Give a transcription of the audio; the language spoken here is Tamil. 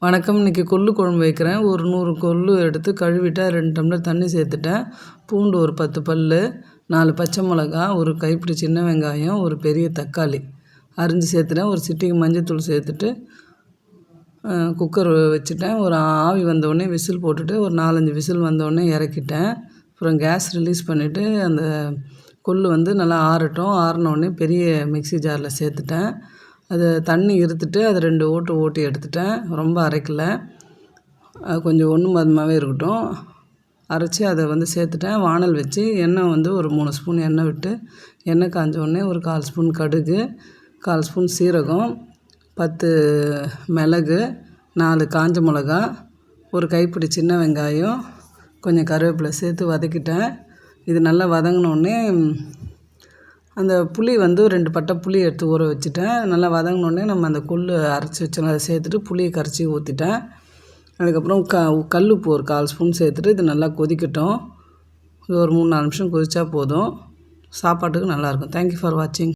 வணக்கம். இன்றைக்கி கொள்ளு குழம்பு வைக்கிறேன். ஒரு 100 கொள்ளு எடுத்து கழுவிட்டேன். 2 டம்ளர் தண்ணி சேர்த்துட்டேன். பூண்டு ஒரு 10 பல், 4 பச்சை மிளகா, ஒரு கைப்பிடி சின்ன வெங்காயம், ஒரு பெரிய தக்காளி அரிஞ்சு சேர்த்துட்டேன். ஒரு சிட்டிகை மஞ்சத்தூள் சேர்த்துட்டு குக்கர் வச்சுட்டேன். ஒரு ஆவி வந்தோடனே விசில் போட்டுட்டு ஒரு 4-5 விசில் வந்தோடனே இறக்கிட்டேன். அப்புறம் கேஸ் ரிலீஸ் பண்ணிவிட்டு அந்த கொள்ளு நல்லா ஆறட்டும். ஆறினோடனே பெரிய மிக்ஸி ஜாரில் சேர்த்துட்டேன். அது தண்ணி இருத்துட்டு அதை 2 ஓட்டி எடுத்துட்டேன். ரொம்ப அரைக்கலை, கொஞ்சம் ஒன்று மதமாகவே இருக்கட்டும். அரைச்சி அதை சேர்த்துட்டேன். வானல் வச்சு எண்ணெய் ஒரு 3 ஸ்பூன் எண்ணெய் விட்டு எண்ணெய் காஞ்ச ஒரு 1/4 ஸ்பூன் கடுகு, 1/4 ஸ்பூன் சீரகம், 10 மிளகு, 4 காஞ்ச மிளகா, ஒரு கைப்பிடி சின்ன வெங்காயம், கொஞ்சம் கருவேப்பிலை சேர்த்து வதக்கிட்டேன். இது நல்லா வதங்கினோடனே அந்த புளி 2 பட்டை புளி எடுத்து ஊற வச்சுட்டேன். நல்லா வதங்கினோடனே நம்ம அந்த கொள்ளு அரைச்சி வச்சோம் அதை சேர்த்துட்டு புளியை கரைச்சி ஊற்றிட்டேன். அதுக்கப்புறம் கல் உப்பு ஒரு 1/4 ஸ்பூன் சேர்த்துட்டு இது நல்லா கொதிக்கட்டும். இது ஒரு 3-4 நிமிஷம் கொதித்தா போதும். சாப்பாட்டுக்கு நல்லாயிருக்கும். தேங்க்யூ ஃபார் வாட்சிங்.